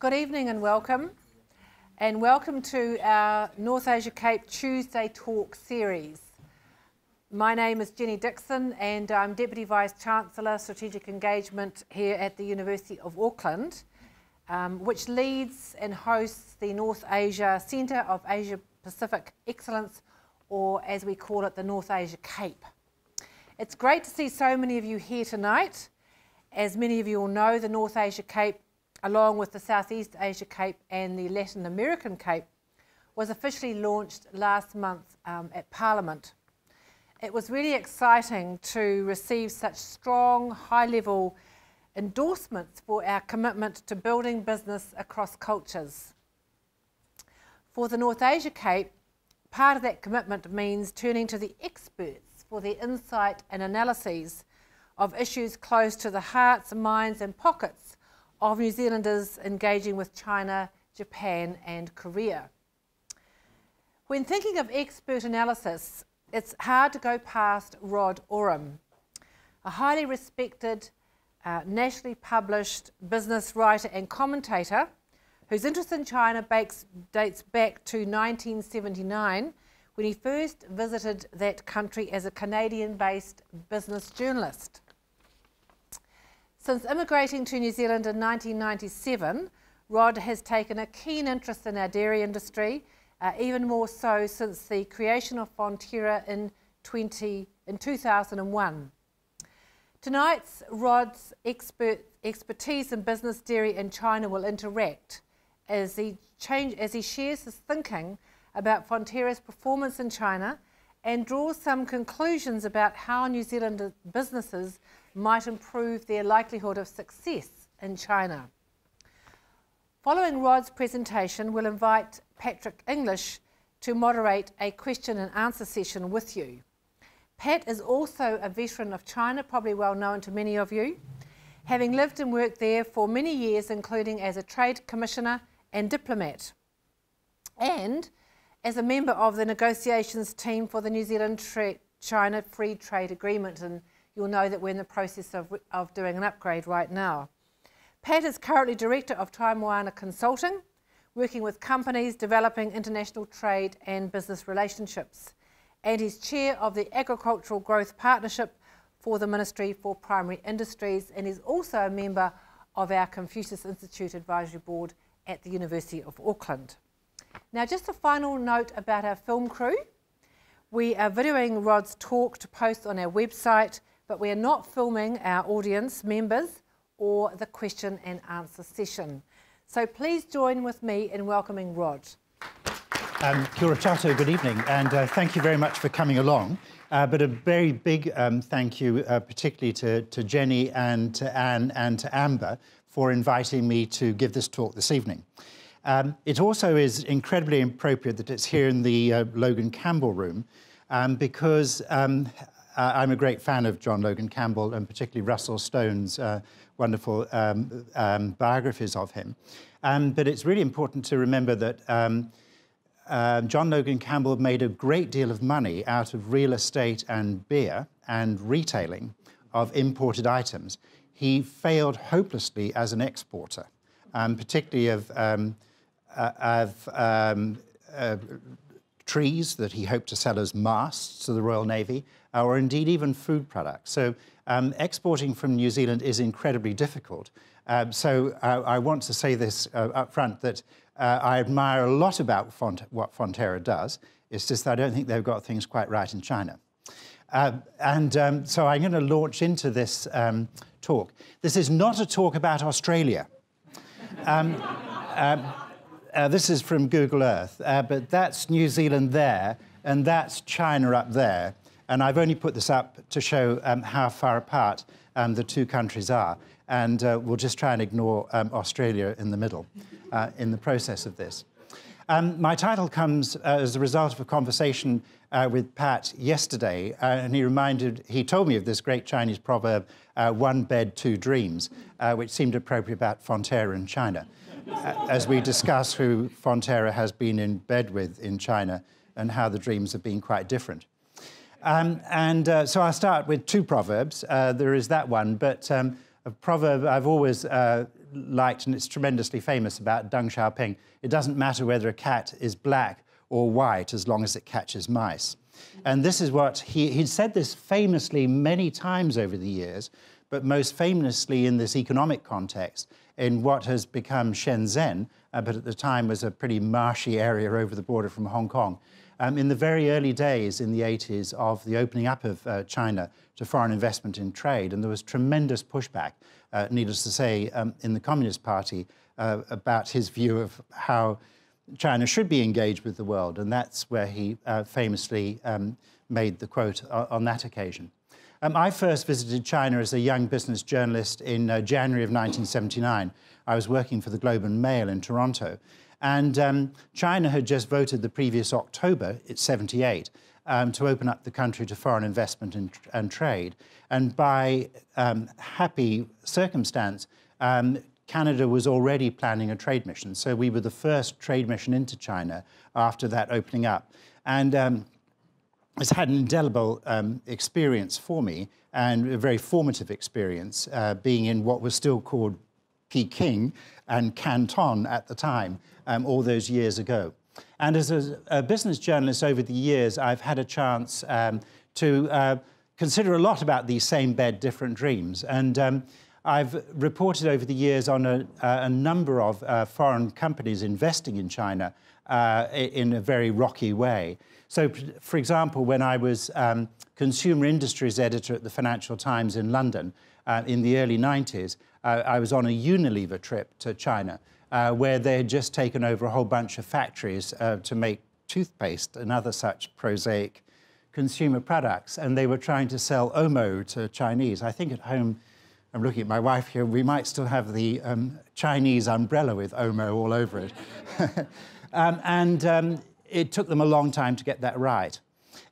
Good evening and welcome to our North Asia Cape Tuesday Talk series. My name is Jenny Dixon and I'm Deputy Vice-Chancellor Strategic Engagement here at the University of Auckland, which leads and hosts the North Asia Centre of Asia Pacific Excellence, or as we call it, the North Asia Cape. It's great to see so many of you here tonight. As many of you will know, the North Asia Cape, along with the Southeast Asia Cape and the Latin American Cape, was officially launched last month at Parliament. It was really exciting to receive such strong, high-level endorsements for our commitment to building business across cultures. For the North Asia Cape, part of that commitment means turning to the experts for their insight and analyses of issues close to the hearts, minds and pockets of New Zealanders engaging with China, Japan and Korea. When thinking of expert analysis, it's hard to go past Rod Oram, a highly respected, nationally published business writer and commentator whose interest in China dates back to 1979 when he first visited that country as a Canadian-based business journalist. Since immigrating to New Zealand in 1997, Rod has taken a keen interest in our dairy industry, even more so since the creation of Fonterra in 2001. Tonight's Rod's expertise in business, dairy and China will interact as he shares his thinking about Fonterra's performance in China and draws some conclusions about how New Zealand businesses might improve their likelihood of success in China. Following Rod's presentation, we'll invite Patrick English to moderate a question and answer session with you. Pat is also a veteran of China, probably well known to many of you, having lived and worked there for many years, including as a trade commissioner and diplomat, and as a member of the negotiations team for the New Zealand-China Free Trade Agreement, and you'll know that we're in the process of doing an upgrade right now. Pat is currently Director of Taimoana Consulting, working with companies developing international trade and business relationships, and he's Chair of the Agricultural Growth Partnership for the Ministry for Primary Industries, and he's also a member of our Confucius Institute Advisory Board at the University of Auckland. Now, just a final note about our film crew. We are videoing Rod's talk to post on our website, but we are not filming our audience members or the question and answer session. So please join with me in welcoming Rod. Kia ora tatou, good evening, and thank you very much for coming along. But a very big thank you particularly to Jenny and to Anne and to Amber for inviting me to give this talk this evening. It also is incredibly appropriate that it's here in the Logan Campbell room because I'm a great fan of John Logan Campbell and particularly Russell Stone's wonderful biographies of him. But it's really important to remember that John Logan Campbell made a great deal of money out of real estate and beer and retailing of imported items. He failed hopelessly as an exporter, particularly of trees that he hoped to sell as masts to the Royal Navy, or indeed even food products. So exporting from New Zealand is incredibly difficult. So I want to say this up front, that I admire a lot about what Fonterra does. It's just that I don't think they've got things quite right in China. So I'm going to launch into this talk. This is not a talk about Australia. This is from Google Earth, but that's New Zealand there, and that's China up there. And I've only put this up to show how far apart the two countries are. And we'll just try and ignore Australia in the middle in the process of this. My title comes as a result of a conversation with Pat yesterday, and he told me of this great Chinese proverb, one bed, two dreams, which seemed appropriate about Fonterra in China, as we discuss who Fonterra has been in bed with in China and how the dreams have been quite different. So I'll start with two proverbs. There is that one, but a proverb I've always liked, and it's tremendously famous, about Deng Xiaoping. It doesn't matter whether a cat is black or white as long as it catches mice. And this is what he'd said this famously many times over the years, but most famously in this economic context in what has become Shenzhen, but at the time was a pretty marshy area over the border from Hong Kong. In the very early days in the 80s of the opening up of China to foreign investment in trade, and there was tremendous pushback, needless to say, in the Communist Party about his view of how China should be engaged with the world, and that's where he famously made the quote on that occasion. I first visited China as a young business journalist in January of 1979. I was working for the Globe and Mail in Toronto, and China had just voted the previous October, it's 78, to open up the country to foreign investment and trade. And by happy circumstance, Canada was already planning a trade mission. So we were the first trade mission into China after that opening up. And it's had an indelible experience for me, and a very formative experience, being in what was still called Peking and Canton at the time, all those years ago. And as a business journalist over the years, I've had a chance to consider a lot about these same bed, different dreams. And I've reported over the years on a number of foreign companies investing in China in a very rocky way. So, for example, when I was consumer industries editor at the Financial Times in London in the early 90s, I was on a Unilever trip to China, where they had just taken over a whole bunch of factories to make toothpaste and other such prosaic consumer products, and they were trying to sell Omo to Chinese. I think at home, I'm looking at my wife here, we might still have the Chinese umbrella with Omo all over it. It took them a long time to get that right.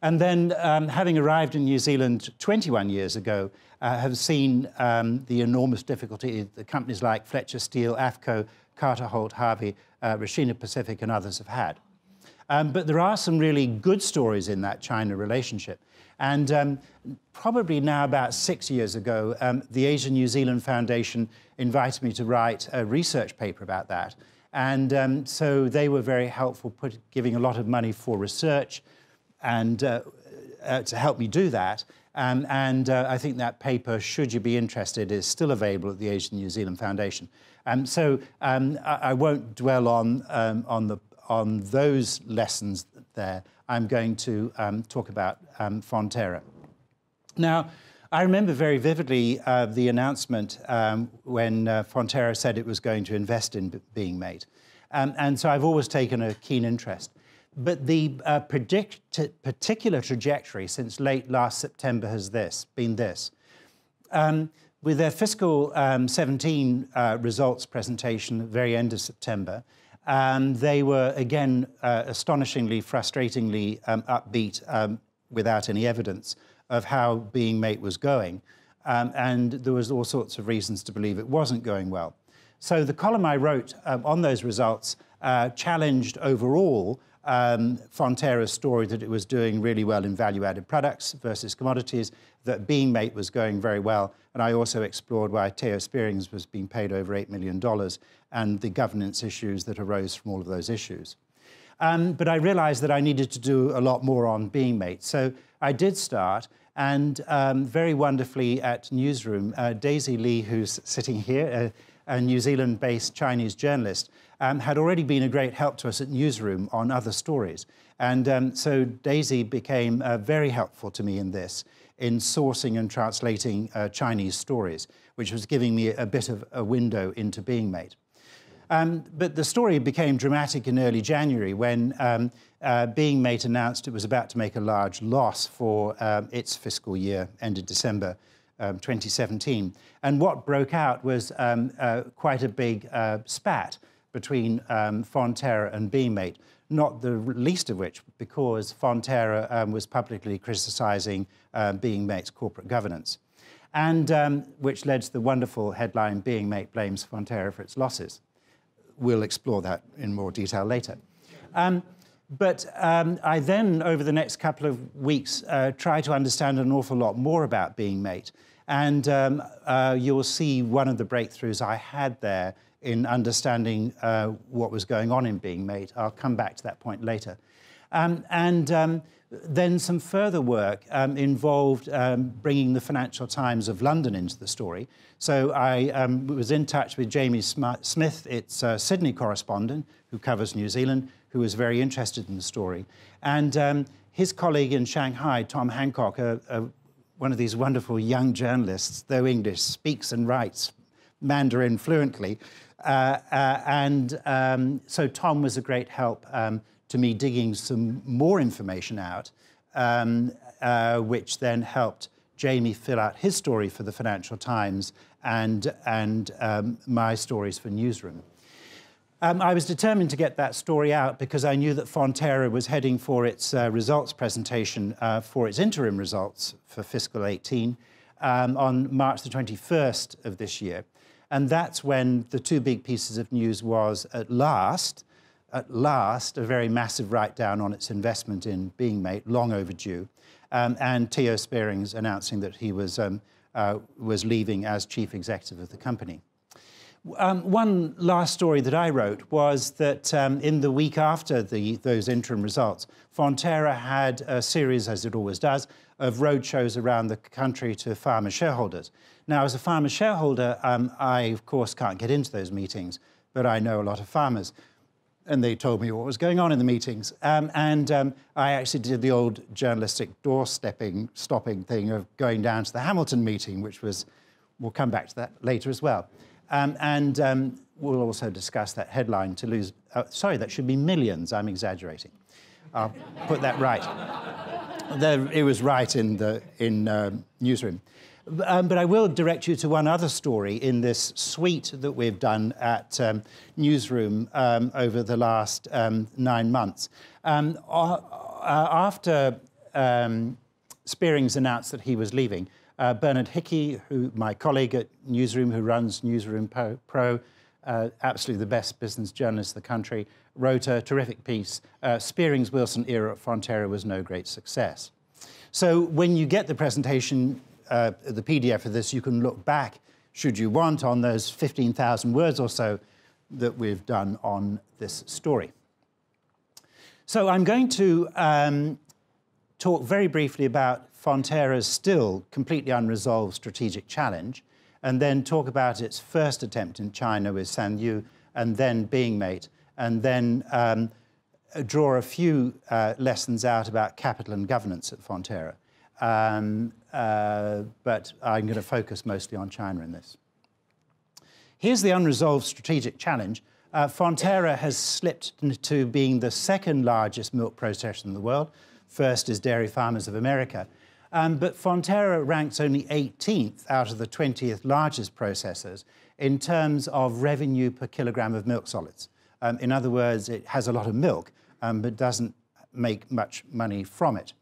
And then, having arrived in New Zealand 21 years ago, have seen the enormous difficulty that companies like Fletcher Steele, AFCO, Carter Holt Harvey, Rashina Pacific and others have had. But there are some really good stories in that China relationship. And probably now about 6 years ago, the Asia-New Zealand Foundation invited me to write a research paper about that. And so they were very helpful, giving a lot of money for research and to help me do that. I think that paper, should you be interested, is still available at the Asia-New Zealand Foundation. So I won't dwell on those lessons there. I'm going to talk about Fonterra. Now, I remember very vividly the announcement when Fonterra said it was going to invest in Beingmate. And so I've always taken a keen interest. But the particular trajectory since late last September has been this. With their fiscal 17 results presentation at the very end of September, they were, again, astonishingly, frustratingly upbeat without any evidence of how Beingmate was going. And there was all sorts of reasons to believe it wasn't going well. So the column I wrote on those results challenged overall Fonterra's story that it was doing really well in value-added products versus commodities, that Beingmate was going very well. And I also explored why Theo Spearings was being paid over $8 million and the governance issues that arose from all of those issues. But I realized that I needed to do a lot more on Beingmate. So I did start, and very wonderfully at Newsroom, Daisy Lee, who's sitting here, a New Zealand-based Chinese journalist, had already been a great help to us at Newsroom on other stories. And so Daisy became very helpful to me in this, in sourcing and translating Chinese stories, which was giving me a bit of a window into Beingmate. But the story became dramatic in early January when Beingmate announced it was about to make a large loss for its fiscal year, ended December 2017. And what broke out was quite a big spat between Fonterra and Beingmate, not the least of which because Fonterra was publicly criticising Beingmate's corporate governance, and which led to the wonderful headline, "Beingmate blames Fonterra for its losses." We'll explore that in more detail later. But I then, over the next couple of weeks, tried to understand an awful lot more about Beingmate. And you'll see one of the breakthroughs I had there in understanding what was going on in Beingmate. I'll come back to that point later. Then some further work involved bringing the Financial Times of London into the story. So I was in touch with Jamie Smith, its Sydney correspondent, who covers New Zealand, who was very interested in the story. And his colleague in Shanghai, Tom Hancock, one of these wonderful young journalists, though English, speaks and writes Mandarin fluently. So Tom was a great help to me digging some more information out, which then helped Jamie fill out his story for the Financial Times and my stories for Newsroom. I was determined to get that story out because I knew that Fonterra was heading for its results presentation for its interim results for fiscal 18 on March the 21st of this year. And that's when the two big pieces of news was at last, a very massive write-down on its investment in Beingmate, long overdue, and Theo Spearing's announcing that he was leaving as chief executive of the company. One last story that I wrote was that in the week after those interim results, Fonterra had a series, as it always does, of roadshows around the country to farmer shareholders. Now, as a farmer shareholder, I, of course, can't get into those meetings, but I know a lot of farmers. And they told me what was going on in the meetings. I actually did the old journalistic stopping thing of going down to the Hamilton meeting, which was, we'll come back to that later as well. We'll also discuss that headline to lose, sorry, that should be millions, I'm exaggerating. I'll put that right. It was right in Newsroom. But I will direct you to one other story in this suite that we've done at Newsroom over the last 9 months. After Spearing's announced that he was leaving, Bernard Hickey, my colleague at Newsroom, who runs Newsroom Pro, absolutely the best business journalist in the country, wrote a terrific piece. Spearing's Wilson era at Fonterra was no great success. So when you get the presentation, the PDF of this, you can look back, should you want, on those 15,000 words or so that we've done on this story. So I'm going to talk very briefly about Fonterra's still completely unresolved strategic challenge, and then talk about its first attempt in China with Sanyu, and then Beingmate, and then draw a few lessons out about capital and governance at Fonterra. But I'm going to focus mostly on China in this. Here's the unresolved strategic challenge. Fonterra has slipped into being the second largest milk processor in the world. First is Dairy Farmers of America. But Fonterra ranks only 18th out of the 20th largest processors in terms of revenue per kilogram of milk solids. In other words, it has a lot of milk, but doesn't make much money from it.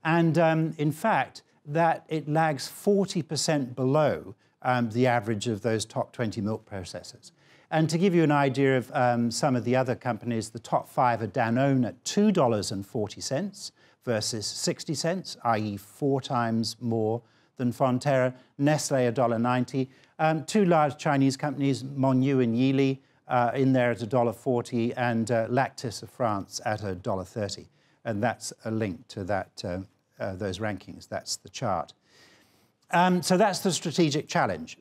And in fact, that it lags 40% below the average of those top 20 milk processors. And to give you an idea of some of the other companies, the top 5 are Danone at $2.40 versus 60 cents, i.e. 4 times more than Fonterra, Nestlé $1.90, 2 large Chinese companies, Mengniu and Yili, in there at $1.40, and Lactis of France at $1.30. And that's a link to that, those rankings. That's the chart. So that's the strategic challenge.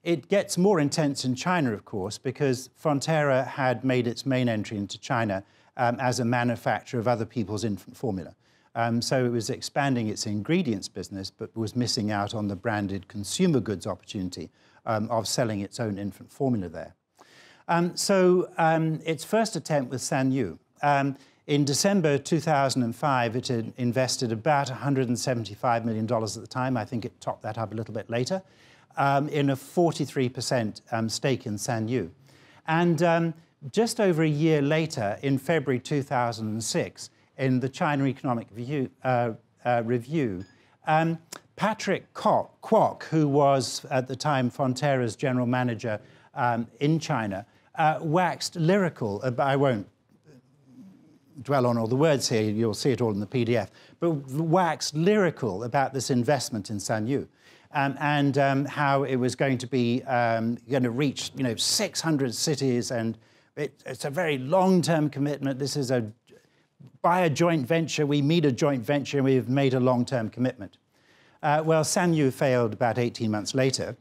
It gets more intense in China, of course, because Fonterra had made its main entry into China as a manufacturer of other people's infant formula. So it was expanding its ingredients business, but was missing out on the branded consumer goods opportunity of selling its own infant formula there. Its first attempt with Sanyu. In December 2005, it had invested about $175 million at the time. I think it topped that up a little bit later, in a 43% stake in Sanyu. And just over a year later, in February 2006, in the China Economic Review, Patrick Kwok, who was at the time Fonterra's general manager in China, waxed lyrical. I won't dwell on all the words here, you'll see it all in the PDF, but waxed lyrical about this investment in Sanyu. and how it was going to be going to reach 600 cities, and it's a very long-term commitment. This is by a joint venture, we meet a joint venture, and we've made a long-term commitment. Well, Sanyu failed about 18 months later,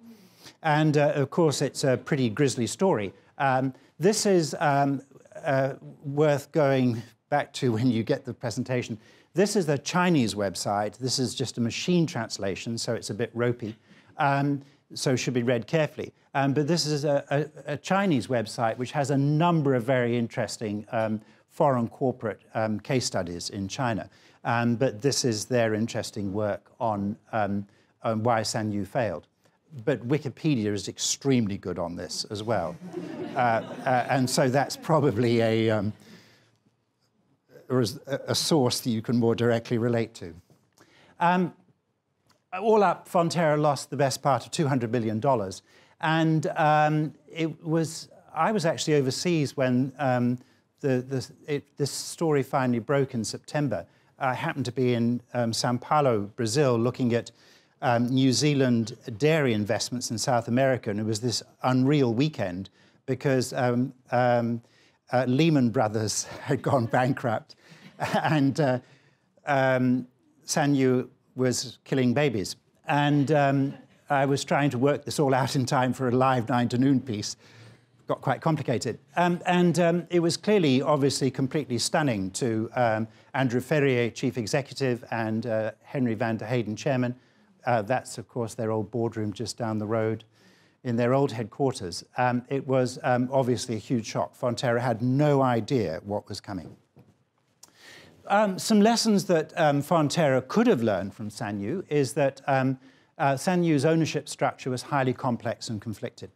and of course it's a pretty grisly story. This is worth going back to when you get the presentation. This is the Chinese website. This is just a machine translation, so it's a bit ropey, so should be read carefully. But this is a Chinese website which has a number of very interesting foreign corporate case studies in China. But this is their interesting work on why Sanyu failed. But Wikipedia is extremely good on this as well. And so that's probably a source that you can more directly relate to. All up, Fonterra lost the best part of $200 million. And I was actually overseas when this story finally broke in September. I happened to be in Sao Paulo, Brazil, looking at New Zealand dairy investments in South America, and it was this unreal weekend because Lehman Brothers had gone bankrupt, and Sanyu was killing babies. And I was trying to work this all out in time for a live 9 to noon piece. Got quite complicated. It was clearly, obviously, completely stunning to Andrew Ferrier, Chief Executive, and Henry van der Heyden, Chairman. That's, of course, their old boardroom just down the road in their old headquarters. It was obviously a huge shock. Fonterra had no idea what was coming. Some lessons that Fonterra could have learned from Sanyu is that Sanyu's ownership structure was highly complex and conflicted.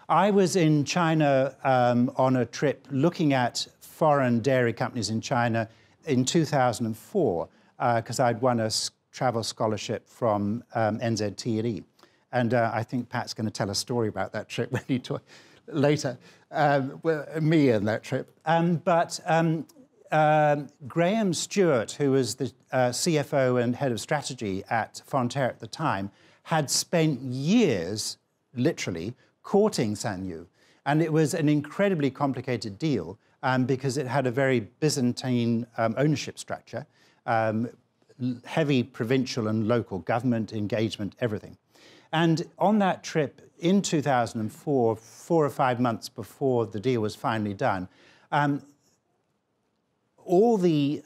I was in China on a trip looking at foreign dairy companies in China in 2004 because I'd won a travel scholarship from NZTE. And I think Pat's going to tell a story about that trip when he talks later, me and that trip. Graham Stewart, who was the CFO and head of strategy at Fonterra at the time, had spent years, literally, courting Sanyu. And it was an incredibly complicated deal because it had a very Byzantine ownership structure, heavy provincial and local government engagement, everything. And on that trip in 2004, 4 or 5 months before the deal was finally done, all the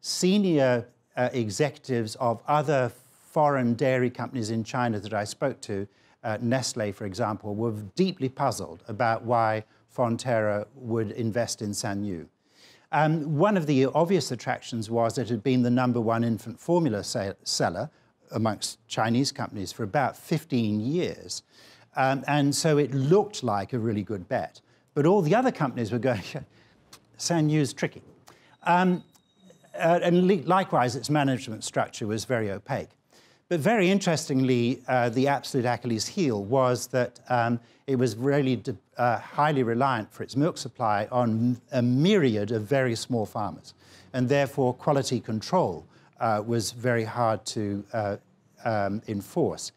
senior executives of other foreign dairy companies in China that I spoke to, Nestle, for example, were deeply puzzled about why Fonterra would invest in Sanyu. One of the obvious attractions was it had been the #1 infant formula seller amongst Chinese companies for about 15 years. And so it looked like a really good bet. But all the other companies were going, Sanyu's tricky. And likewise, its management structure was very opaque. But very interestingly, the absolute Achilles heel was that it was really highly reliant for its milk supply on a myriad of very small farmers. And therefore, quality control was very hard to enforce.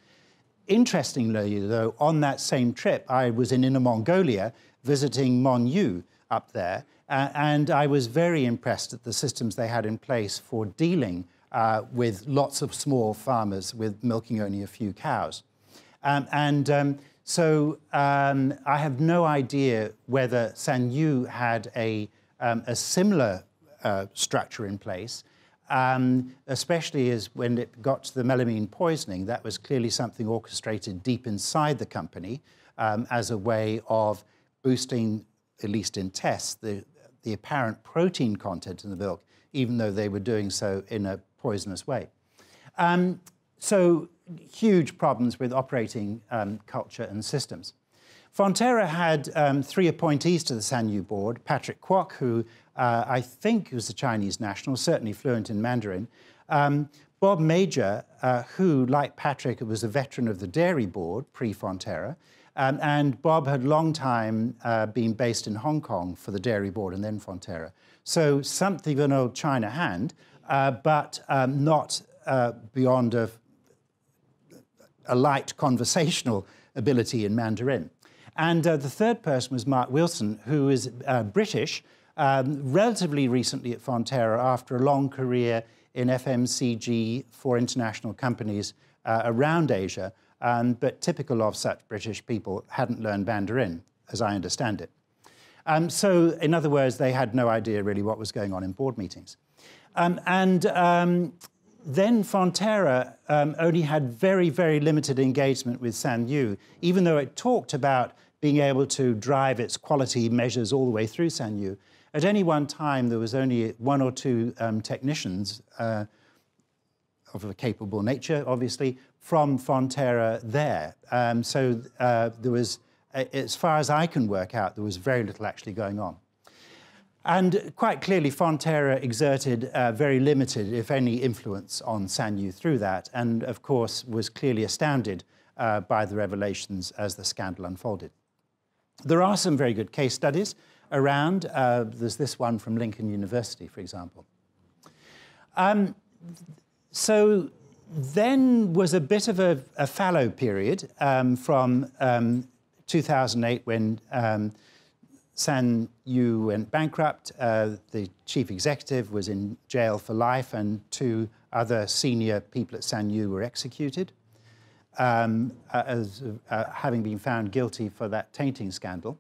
Interestingly, though, on that same trip, I was in Inner Mongolia visiting Monyu up there, and I was very impressed at the systems they had in place for dealing with lots of small farmers with milking only a few cows. So I have no idea whether Sanyu had a similar structure in place, especially as when it got to the melamine poisoning. That was clearly something orchestrated deep inside the company as a way of boosting, at least in tests, the apparent protein content in the milk, even though they were doing so in a poisonous way. So huge problems with operating culture and systems. Fonterra had 3 appointees to the Sanyu board: Patrick Kwok, who I think was a Chinese national, certainly fluent in Mandarin; Bob Major, who, like Patrick, was a veteran of the dairy board pre-Fonterra, and Bob had long time been based in Hong Kong for the dairy board and then Fonterra. So something of an old China hand, but not beyond a light conversational ability in Mandarin. And the third person was Mark Wilson, who is British, relatively recently at Fonterra after a long career in FMCG for international companies around Asia, but typical of such British people, hadn't learned Mandarin, as I understand it. So, in other words, they had no idea really what was going on in board meetings. Then Fonterra only had very, very limited engagement with Sanyu, even though it talked about being able to drive its quality measures all the way through Sanyu. At any one time, there was only 1 or 2 technicians of a capable nature, obviously, from Fonterra there. So there was, as far as I can work out, there was very little actually going on. And quite clearly, Fonterra exerted very limited, if any, influence on Sanyu through that, and of course was clearly astounded by the revelations as the scandal unfolded. There are some very good case studies around. There's this one from Lincoln University, for example. So then was a bit of a fallow period from 2008 when Sanyu went bankrupt. The chief executive was in jail for life, and 2 other senior people at Sanyu were executed as having been found guilty for that tainting scandal.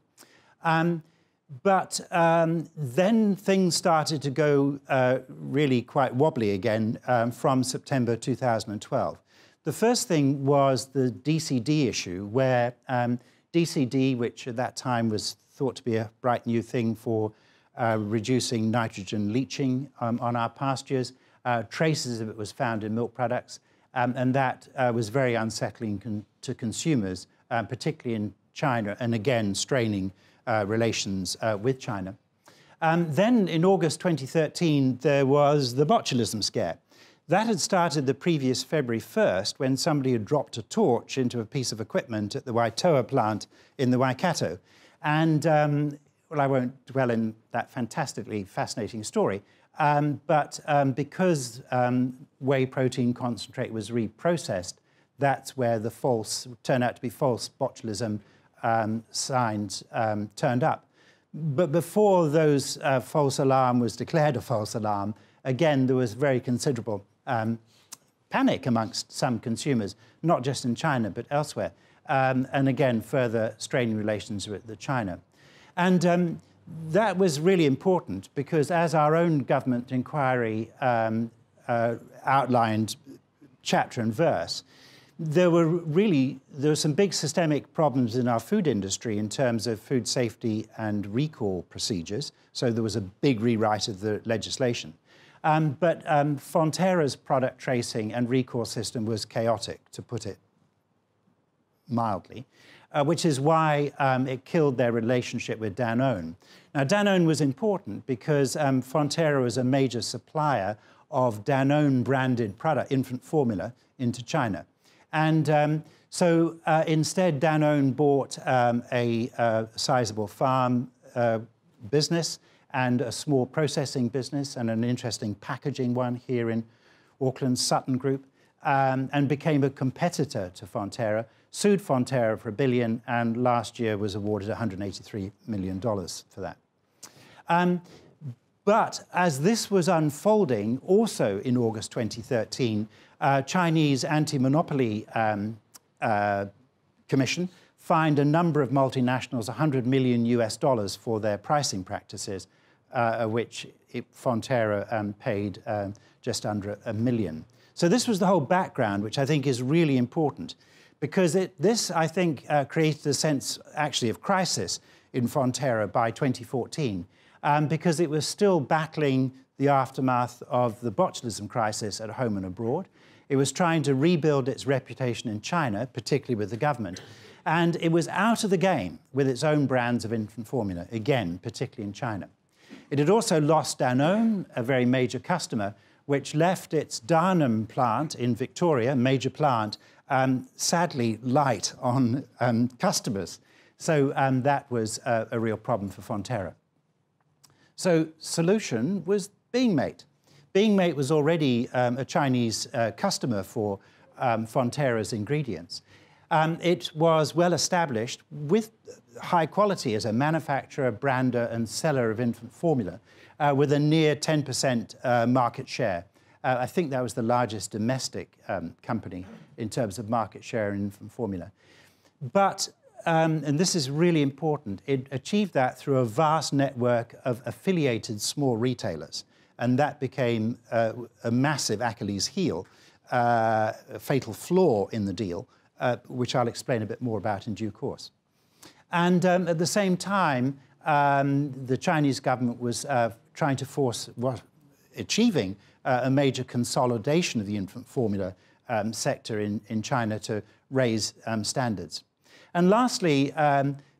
But then things started to go really quite wobbly again from September 2012. The first thing was the DCD issue, where DCD, which at that time was thought to be a bright new thing for reducing nitrogen leaching on our pastures, traces of it was found in milk products, and that was very unsettling to consumers, particularly in China, and again straining relations with China. Then in August 2013, there was the botulism scare. That had started the previous February 1st when somebody had dropped a torch into a piece of equipment at the Waitoa plant in the Waikato. And, well, I won't dwell in that fantastically fascinating story, but because whey protein concentrate was reprocessed, that's where the turned out to be false botulism signs turned up. But before those false alarm was declared a false alarm, again, there was very considerable panic amongst some consumers, not just in China, but elsewhere. And again, further straining relations with China. And that was really important because as our own government inquiry outlined chapter and verse, there were some big systemic problems in our food industry in terms of food safety and recall procedures. So there was a big rewrite of the legislation. But Fonterra's product tracing and recall system was chaotic, to put it mildly, which is why it killed their relationship with Danone. Now, Danone was important because Fonterra was a major supplier of Danone-branded product, infant formula, into China. And so instead, Danone bought a sizable farm business and a small processing business and an interesting packaging one here in Auckland, Sutton Group, and became a competitor to Fonterra, sued Fonterra for $1 billion, and last year was awarded $183 million for that. But as this was unfolding, also in August 2013, Chinese anti-monopoly commission fined a number of multinationals $100 million for their pricing practices, which Fonterra paid just under $1 million. So this was the whole background, which I think is really important, because this, I think, created a sense, actually, of crisis in Fonterra by 2014, because it was still battling the aftermath of the botulism crisis at home and abroad. It was trying to rebuild its reputation in China, particularly with the government, and it was out of the game with its own brands of infant formula, again, particularly in China. It had also lost Danone, a very major customer, which left its Darnham plant in Victoria, major plant, sadly light on customers. So that was a real problem for Fonterra. So solution was Beingmate. Beingmate was already a Chinese customer for Fonterra's ingredients. It was well established with high quality as a manufacturer, brander and seller of infant formula with a near 10% market share. I think that was the largest domestic company in terms of market share in infant formula. But, and this is really important, it achieved that through a vast network of affiliated small retailers. And that became a massive Achilles heel, a fatal flaw in the deal, which I'll explain a bit more about in due course. And at the same time, the Chinese government was trying to force, achieving a major consolidation of the infant formula sector in China to raise standards. And lastly,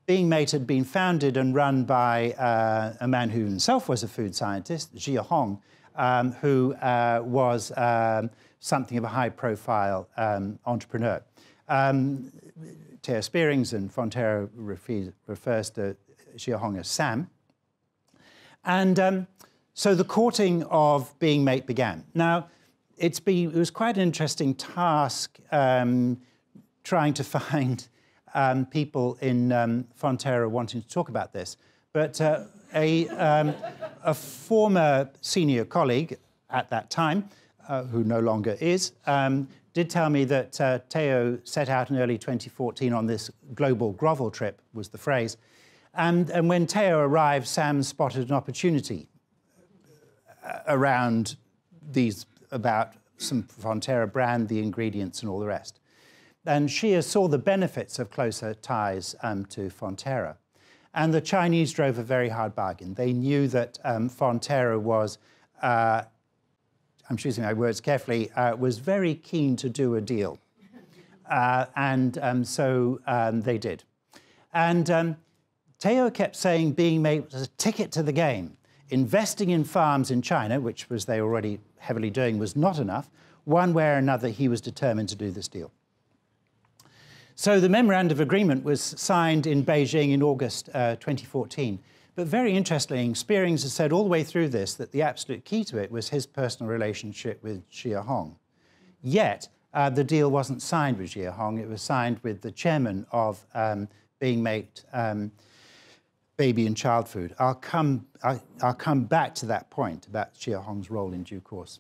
Beingmate had been founded and run by a man who himself was a food scientist, Jia Hong, who was something of a high-profile entrepreneur. Theo Spearings and Fonterra refers to Jia Hong as Sam. And so the courting of Beingmate began. Now, it was quite an interesting task trying to find people in Fonterra wanting to talk about this. But a former senior colleague at that time, who no longer is, did tell me that Theo set out in early 2014 on this global grovel trip, was the phrase. And when Theo arrived, Sam spotted an opportunity around these, about some Fonterra brand, the ingredients and all the rest. And Xia saw the benefits of closer ties to Fonterra. And the Chinese drove a very hard bargain. They knew that Fonterra was, I'm choosing my words carefully, was very keen to do a deal. So they did. And Theo kept saying Beingmate was a ticket to the game. Investing in farms in China, which was they already heavily doing, was not enough. One way or another, he was determined to do this deal. So the memorandum of agreement was signed in Beijing in August 2014. But very interestingly, Spearings has said all the way through this that the absolute key to it was his personal relationship with Jia Hong. Yet, the deal wasn't signed with Jia Hong, it was signed with the chairman of Beingmate Baby and Child Food. I'll come back to that point about Jia Hong's role in due course.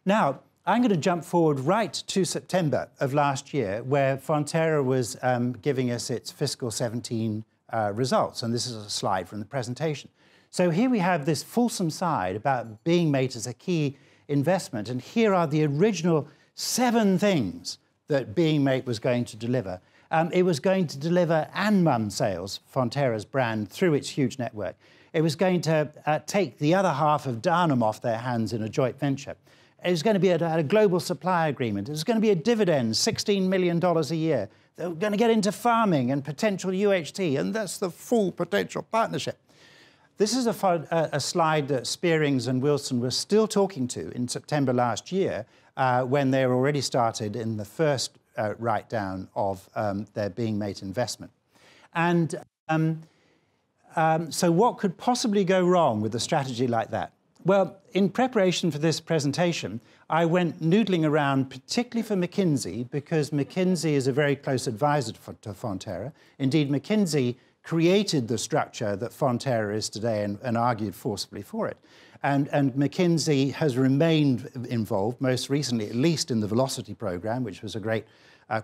Now, I'm going to jump forward right to September of last year, where Fonterra was giving us its fiscal 17 results. And this is a slide from the presentation. So here we have this fulsome side about Beingmate as a key investment. And here are the original 7 things that Beingmate was going to deliver. It was going to deliver Anmum sales, Fonterra's brand, through its huge network. It was going to take the other half of Darnham off their hands in a joint venture. It was going to be a global supply agreement. It was going to be a dividend, $16 million a year. They were going to get into farming and potential UHT, and that's the full potential partnership. This is a slide that Spearings and Wilson were still talking to in September last year when they were already started in the first write-down of their Beingmate investment. And so what could possibly go wrong with a strategy like that? Well, in preparation for this presentation, I went noodling around, particularly for McKinsey, because McKinsey is a very close advisor to Fonterra. Indeed, McKinsey created the structure that Fonterra is today and argued forcefully for it. And McKinsey has remained involved, most recently, at least in the Velocity program, which was a great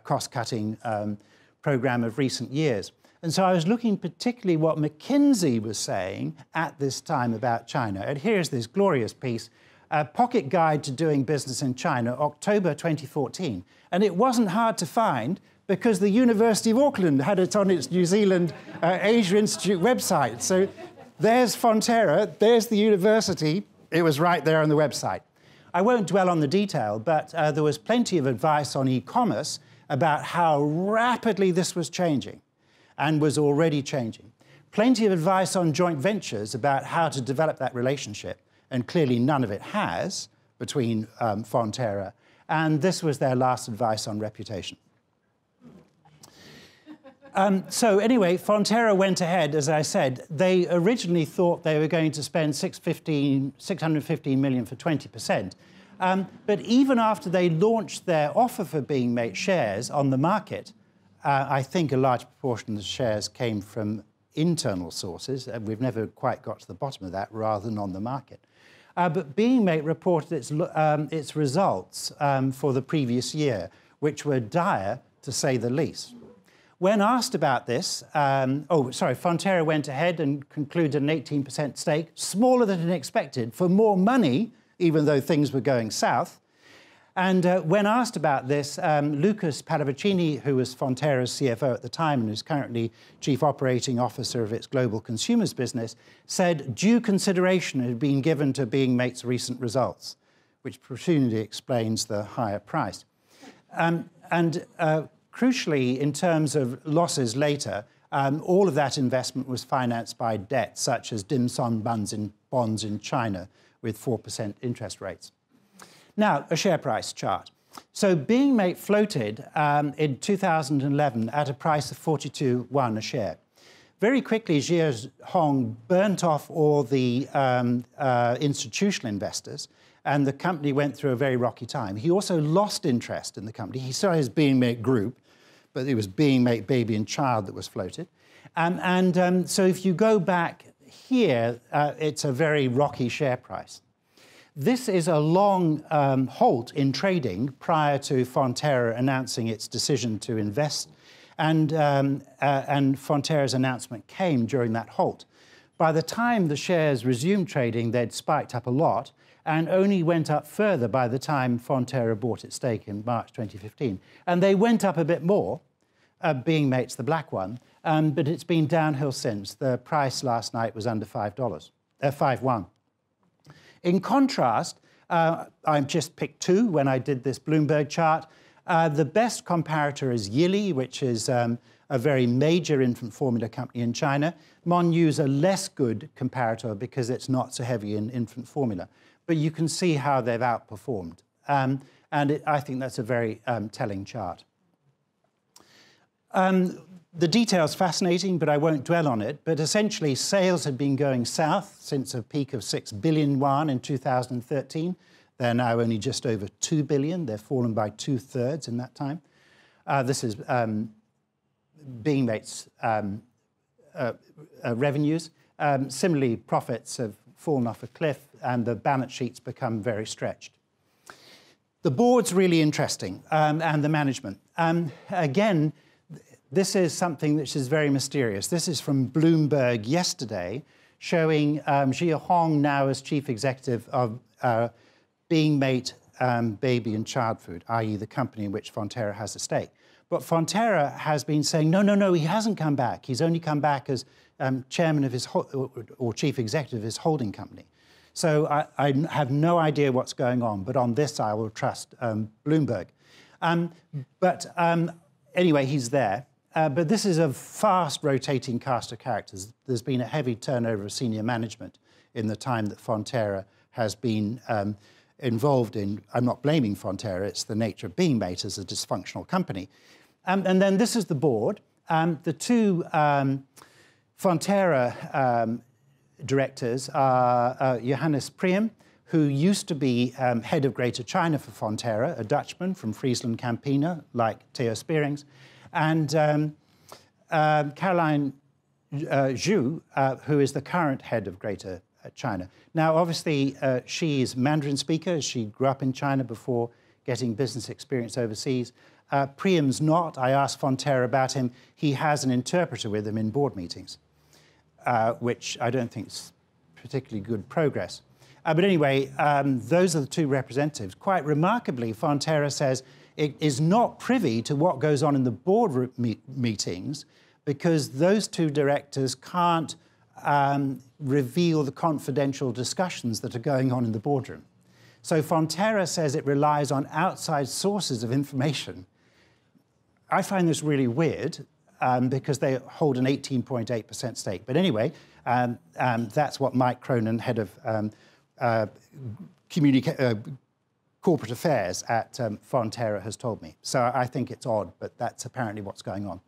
cost-cutting program of recent years. And so I was looking particularly what McKinsey was saying at this time about China. And here's this glorious piece, a Pocket Guide to Doing Business in China, October 2014. And it wasn't hard to find because the University of Auckland had it on its New Zealand Asia Institute website. So there's Fonterra, there's the university. It was right there on the website. I won't dwell on the detail, but there was plenty of advice on e-commerce about how rapidly this was changing and was already changing. Plenty of advice on joint ventures about how to develop that relationship, and clearly none of it has between Fonterra, and this was their last advice on reputation. So anyway, Fonterra went ahead, as I said. They originally thought they were going to spend $615 million for 20%. But even after they launched their offer for Beingmate shares on the market, I think a large proportion of the shares came from internal sources, and we've never quite got to the bottom of that, rather than on the market. But Beingmate reported its results for the previous year, which were dire, to say the least. When asked about this, Fonterra went ahead and concluded an 18% stake, smaller than expected, for more money, even though things were going south. And when asked about this, Lucas Paravicini, who was Fonterra's CFO at the time and is currently Chief Operating Officer of its global consumers business, said due consideration had been given to Beingmate's recent results, which presumably explains the higher price. Crucially, in terms of losses later, all of that investment was financed by debt, such as dim sum bonds in China with 4% interest rates. Now, a share price chart. So Beingmate floated in 2011 at a price of 42.1 a share. Very quickly, Jia Hong burnt off all the institutional investors, and the company went through a very rocky time. He also lost interest in the company. He started his Beingmate group, but it was Beingmate Baby and Child that was floated. So if you go back here, it's a very rocky share price. This is a long halt in trading prior to Fonterra announcing its decision to invest, and Fonterra's announcement came during that halt. By the time the shares resumed trading, they'd spiked up a lot, and only went up further by the time Fonterra bought its stake in March 2015. And they went up a bit more, Beingmate's the black one, but it's been downhill since. The price last night was under $5.1. In contrast, I just picked two when I did this Bloomberg chart. The best comparator is Yili, which is a very major infant formula company in China. Monyu's a less good comparator because it's not so heavy in infant formula. But you can see how they've outperformed. I think that's a very telling chart. The detail's fascinating, but I won't dwell on it. But essentially, sales had been going south since a peak of 6 billion yuan in 2013. They're now only just over 2 billion. They've fallen by 2/3 in that time. This is Beingmate's revenues. Similarly, profits have fallen off a cliff, and the balance sheet's become very stretched. The board's really interesting, and the management. Again, this is something which is very mysterious. This is from Bloomberg yesterday, showing Jia Hong now as chief executive of Beingmate Baby and Child Food, i.e. the company in which Fonterra has a stake. But Fonterra has been saying, no, he hasn't come back. He's only come back as chairman of his, or chief executive of his holding company. So I have no idea what's going on, but on this I will trust Bloomberg. Anyway, he's there. But this is a fast rotating cast of characters. There's been a heavy turnover of senior management in the time that Fonterra has been involved in. I'm not blaming Fonterra, it's the nature of Beingmate as a dysfunctional company. And then this is the board. The two Fonterra directors are Johannes Priem, who used to be head of Greater China for Fonterra, a Dutchman from Friesland Campina, like Theo Spearings, and Caroline Zhu, who is the current head of Greater China. Now, obviously, she's Mandarin speaker. She grew up in China before getting business experience overseas. Priem's not. I asked Fonterra about him. He has an interpreter with him in board meetings, which I don't think is particularly good progress. But anyway, those are the two representatives. Quite remarkably, Fonterra says it is not privy to what goes on in the board meetings because those two directors can't reveal the confidential discussions that are going on in the boardroom. So Fonterra says it relies on outside sources of information. I find this really weird because they hold an 18.8% stake. But anyway, that's what Mike Cronin, head of corporate affairs at Fonterra, has told me. So I think it's odd, but that's apparently what's going on.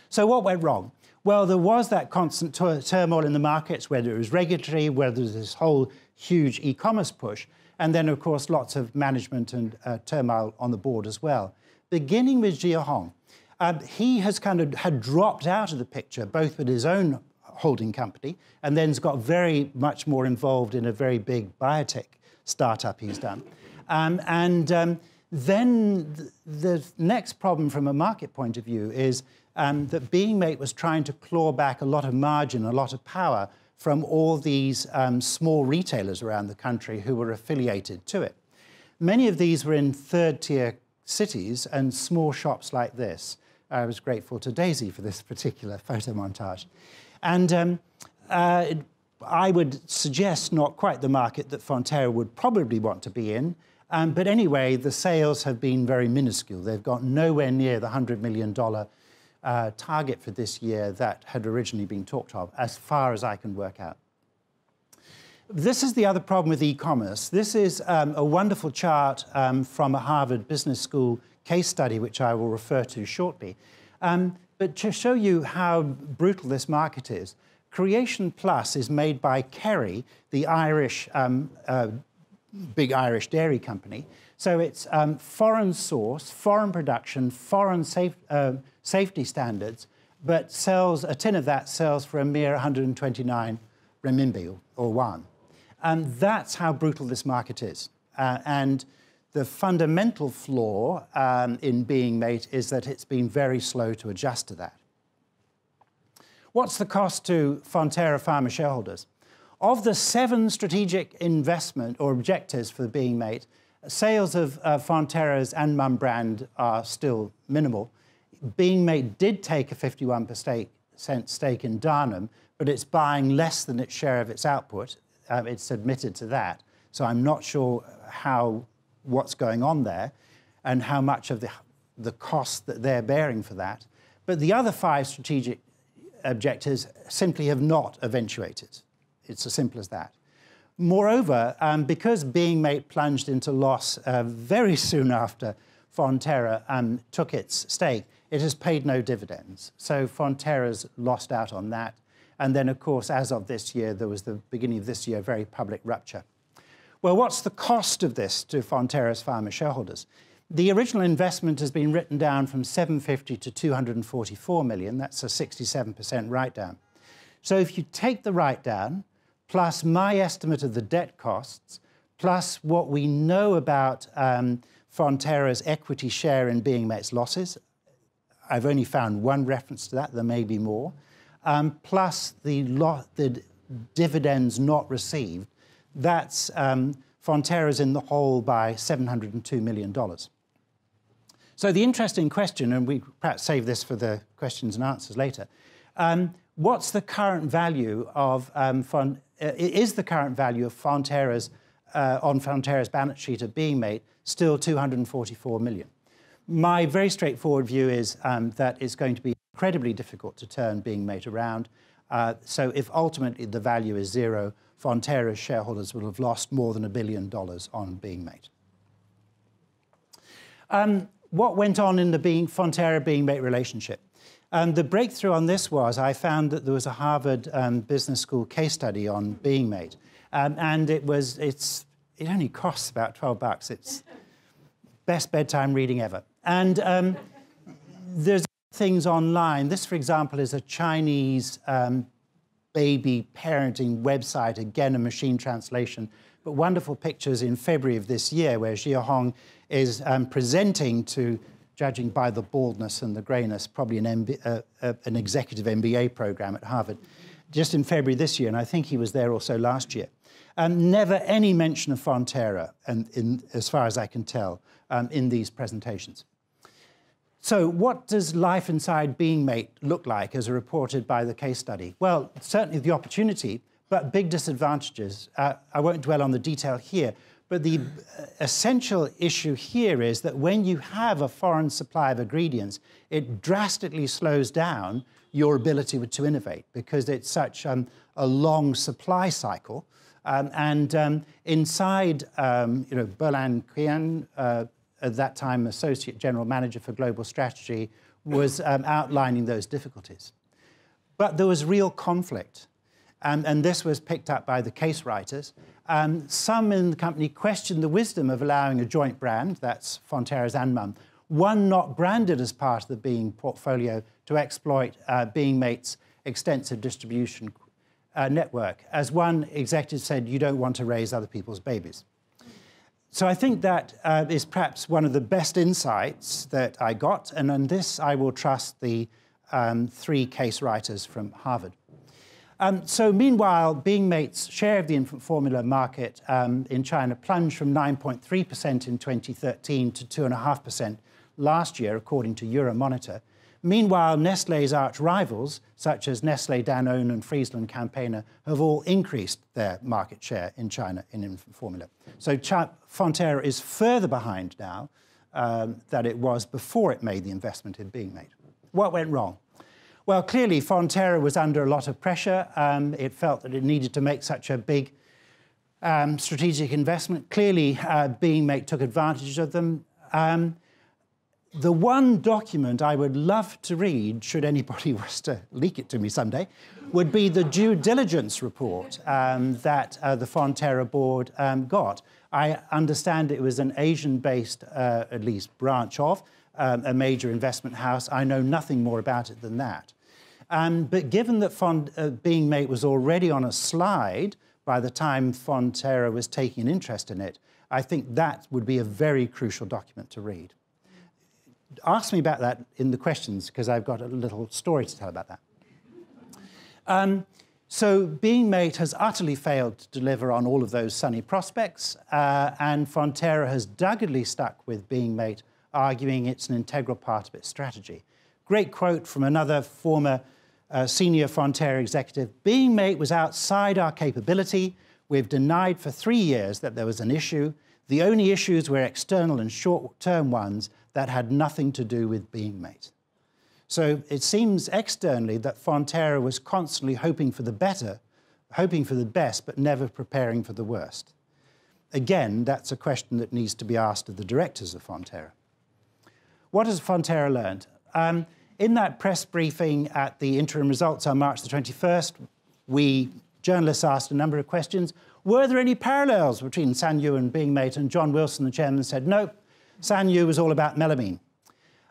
So what went wrong? Well, there was that constant turmoil in the markets, whether it was regulatory, whether it was this whole huge e-commerce push. And then, of course, lots of management and turmoil on the board as well. Beginning with Jia Hong. He has had dropped out of the picture, both with his own holding company, and then's got very much more involved in a very big biotech startup he's done. Then the next problem from a market point of view is that Beingmate was trying to claw back a lot of margin, a lot of power from all these small retailers around the country who were affiliated to it. Many of these were in third-tier cities and small shops like this. I was grateful to Daisy for this particular photo montage. And I would suggest not quite the market that Fonterra would probably want to be in, but anyway, the sales have been very minuscule. They've got nowhere near the $100 million target for this year that had originally been talked of, as far as I can work out. This is the other problem with e-commerce. This is a wonderful chart from a Harvard Business School case study, which I will refer to shortly. But to show you how brutal this market is, Creation Plus is made by Kerry, the Irish, big Irish dairy company. So it's foreign source, foreign production, foreign safety standards, but a tin of that sells for a mere 129 renminbi or yuan. That's how brutal this market is. And the fundamental flaw in Beingmate is that it's been very slow to adjust to that. What's the cost to Fonterra farmer shareholders? Of the 7 strategic investment or objectives for Beingmate, sales of Fonterra's and Mum brand are still minimal. Beingmate did take a 51% stake in Darnham, but it's buying less than its share of its output. It's admitted to that. So I'm not sure what's going on there and how much of the cost that they're bearing for that. But the other 5 strategic objectives simply have not eventuated. It's as simple as that. Moreover, because Beingmate plunged into loss very soon after Fonterra took its stake, it has paid no dividends. So Fonterra's lost out on that. And then, of course, as of this year, there was the beginning of this year, a very public rupture. Well, what's the cost of this to Fonterra's farmer shareholders? The original investment has been written down from 750 to 244 million. That's a 67% write-down. So if you take the write-down, plus my estimate of the debt costs, plus what we know about Fonterra's equity share in Beingmate's losses, I've only found one reference to that, there may be more, plus the dividends not received, that's Fonterra's in the hole by $702 million. So the interesting question, and we perhaps save this for the questions and answers later, what's the current value of, is the current value of Fonterra's, on Fonterra's balance sheet of Beingmate still 244 million? My very straightforward view is that it's going to be incredibly difficult to turn Beingmate around. So if ultimately the value is 0, Fonterra's shareholders will have lost more than $1 billion on Beingmate. What went on in the Fonterra-Beingmate relationship? The breakthrough on this was I found that there was a Harvard Business School case study on Beingmate, and it only costs about $12. It's best bedtime reading ever. And there's things online. This, for example, is a Chinese baby parenting website, again a machine translation, but wonderful pictures in February of this year where Jia Hong is presenting to, judging by the baldness and the greyness, probably an executive MBA program at Harvard, just in February this year, and I think he was there also last year. Never any mention of Fonterra, as far as I can tell, in these presentations. So what does life inside Beingmate look like as reported by the case study? Well, certainly the opportunity, but big disadvantages. I won't dwell on the detail here, but the essential issue here is that when you have a foreign supply of ingredients, it drastically slows down your ability to innovate because it's such a long supply cycle. Inside, Berlan Qian, at that time Associate General Manager for Global Strategy, was outlining those difficulties. But there was real conflict. And this was picked up by the case writers. Some in the company questioned the wisdom of allowing a joint brand, that's Fonterra's Anmum, one not branded as part of the Being portfolio, to exploit Beingmate's extensive distribution network. As one executive said, you don't want to raise other people's babies. So I think that is perhaps one of the best insights that I got, and on this I will trust the 3 case writers from Harvard. So meanwhile, Beingmate's share of the infant formula market in China plunged from 9.3% in 2013 to 2.5% last year, according to Euromonitor. Meanwhile, Nestlé's arch rivals, such as Nestlé, Danone and Friesland Campaigner, have all increased their market share in China in infant formula. So Fonterra is further behind now than it was before it made the investment in Beingmate. What went wrong? Well, clearly, Fonterra was under a lot of pressure. It felt that it needed to make such a big strategic investment. Clearly, Beingmate took advantage of them. The one document I would love to read, should anybody wish to leak it to me someday, would be the due diligence report that the Fonterra board got. I understand it was an Asian-based, at least, branch of a major investment house. I know nothing more about it than that. But given that Beingmate was already on a slide by the time Fonterra was taking an interest in it, I think that would be a very crucial document to read. Ask me about that in the questions, because I've got a little story to tell about that. So Beingmate has utterly failed to deliver on all of those sunny prospects, and Fonterra has doggedly stuck with Beingmate, arguing it's an integral part of its strategy. Great quote from another former senior Fonterra executive: Beingmate was outside our capability. We've denied for 3 years that there was an issue. The only issues were external and short-term ones that had nothing to do with Beingmate. So it seems externally that Fonterra was constantly hoping for the better, hoping for the best, but never preparing for the worst. Again, that's a question that needs to be asked of the directors of Fonterra. What has Fonterra learned? In that press briefing at the interim results on March the 21st, we journalists asked a number of questions. Were there any parallels between Sanyu and Beingmate? And John Wilson, the chairman, said, no, Sanyu was all about melamine.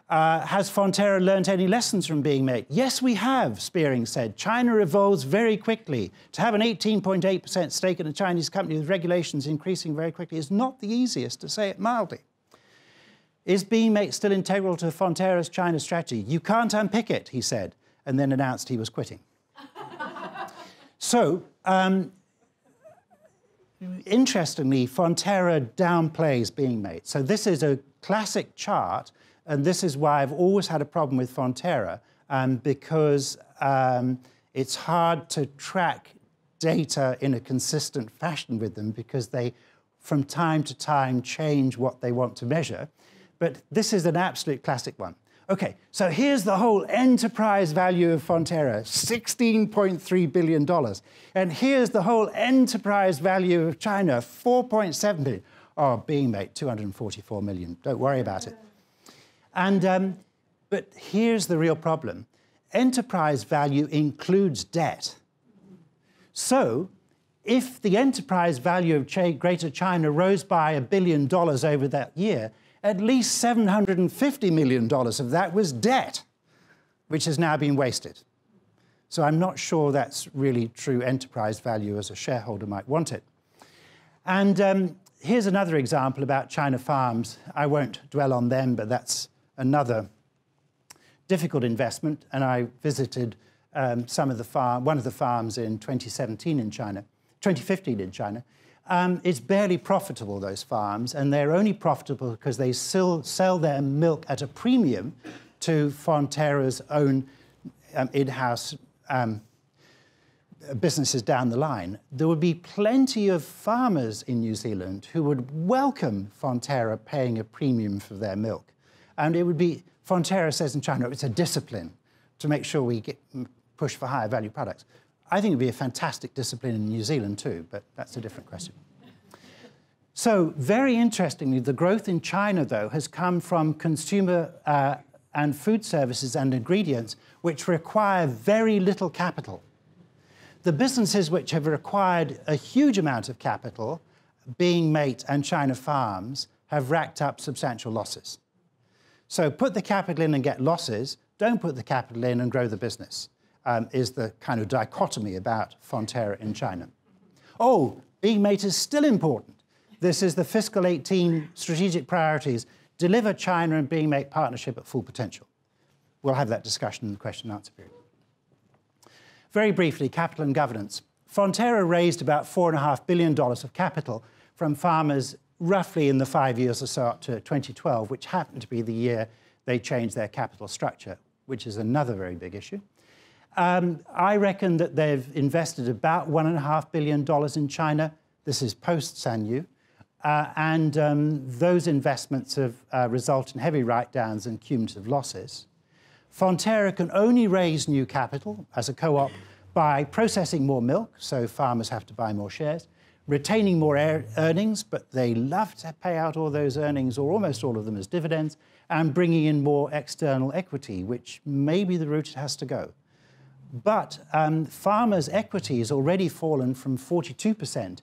Has Fonterra learnt any lessons from Beingmate? Yes, we have, Spearing said. China evolves very quickly. To have an 18.8% stake in a Chinese company with regulations increasing very quickly is not the easiest, to say it mildly. Is Beingmate still integral to Fonterra's China strategy? You can't unpick it, he said, and then announced he was quitting. So, interestingly, Fonterra downplays Beingmate. So this is a classic chart, and this is why I've always had a problem with Fonterra, because it's hard to track data in a consistent fashion with them, because they, from time to time, change what they want to measure. But this is an absolute classic one. Okay, so here's the whole enterprise value of Fonterra, $16.3 billion. And here's the whole enterprise value of China, $4.7 billion. Oh, Beingmate, $244 million. Don't worry about it. And, but here's the real problem. Enterprise value includes debt. So if the enterprise value of Greater China rose by $1 billion over that year, at least $750 million of that was debt, which has now been wasted. So I'm not sure that's really true enterprise value as a shareholder might want it. And here's another example about China farms. I won't dwell on them, but that's another difficult investment. And I visited one of the farms in 2017 in China, 2015 in China. It's barely profitable, those farms, and they're only profitable because they still sell their milk at a premium to Fonterra's own in-house businesses down the line. There would be plenty of farmers in New Zealand who would welcome Fonterra paying a premium for their milk. And it would be, Fonterra says in China, it's a discipline to make sure we push for higher value products. I think it would be a fantastic discipline in New Zealand too, but that's a different question. So, very interestingly, the growth in China, though, has come from consumer and food services and ingredients which require very little capital. The businesses which have required a huge amount of capital, Beingmate and China Farms, have racked up substantial losses. So put the capital in and get losses, don't put the capital in and grow the business, is the kind of dichotomy about Fonterra in China. Oh, Beingmate is still important. This is the fiscal 18 strategic priorities, deliver China and Beingmate partnership at full potential. We'll have that discussion in the question and answer period. Very briefly, capital and governance. Fonterra raised about $4.5 billion of capital from farmers roughly in the 5 years or so up to 2012, which happened to be the year they changed their capital structure, which is another very big issue. I reckon that they've invested about $1.5 billion in China. This is post-Sanyu. Those investments have resulted in heavy write-downs and cumulative losses. Fonterra can only raise new capital as a co-op by processing more milk, so farmers have to buy more shares, retaining more earnings, but they love to pay out all those earnings, or almost all of them, as dividends, and bringing in more external equity, which may be the route it has to go. But farmers' equity has already fallen from 42%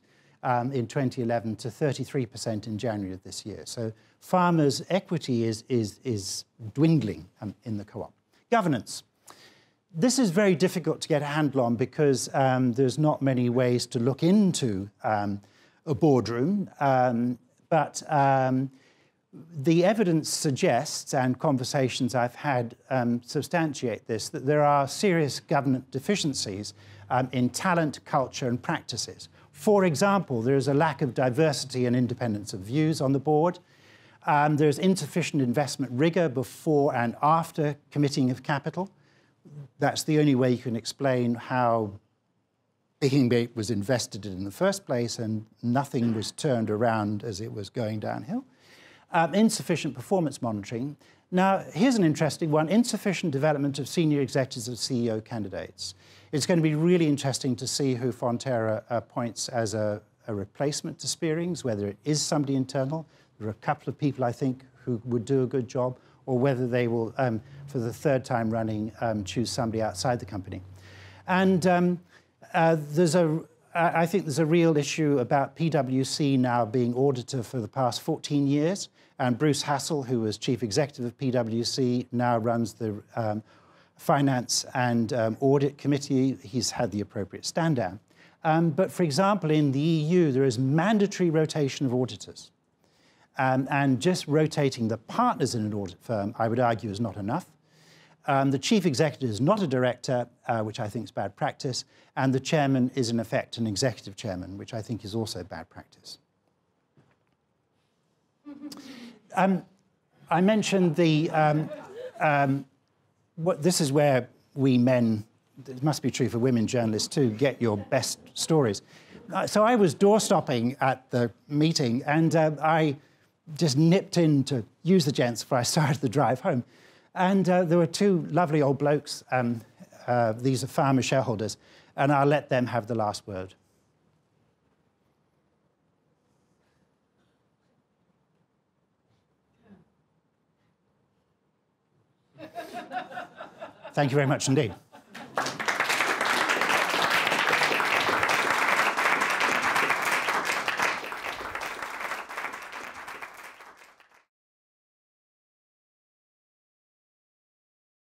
in 2011 to 33% in January of this year. So farmers' equity is dwindling in the co-op. Governance. This is very difficult to get a handle on because there's not many ways to look into a boardroom, but the evidence suggests, and conversations I've had substantiate this, that there are serious governance deficiencies in talent, culture and practices. For example, there is a lack of diversity and independence of views on the board. There's insufficient investment rigor before and after committing of capital. That's the only way you can explain how Beingmate was invested in the first place and nothing was turned around as it was going downhill. Insufficient performance monitoring. Now, here's an interesting one, insufficient development of senior executives of CEO candidates. It's going to be really interesting to see who Fonterra appoints as a replacement to Spearings, whether it is somebody internal. There are a couple of people, I think, who would do a good job, or whether they will, for the third time running, choose somebody outside the company. And I think there's a real issue about PwC now being auditor for the past 14 years, and Bruce Hassel, who was chief executive of PwC, now runs the Finance and Audit Committee. He's had the appropriate stand down. But for example, in the EU, there is mandatory rotation of auditors. And just rotating the partners in an audit firm, I would argue, is not enough. The chief executive is not a director, which I think is bad practice, and the chairman is in effect an executive chairman, which I think is also bad practice. I mentioned the, this is where we men, it must be true for women journalists too, get your best stories. So I was door stopping at the meeting, and I just nipped in to use the gents before I started the drive home. And there were two lovely old blokes. These are farmer-shareholders, and I'll let them have the last word. Thank you very much indeed.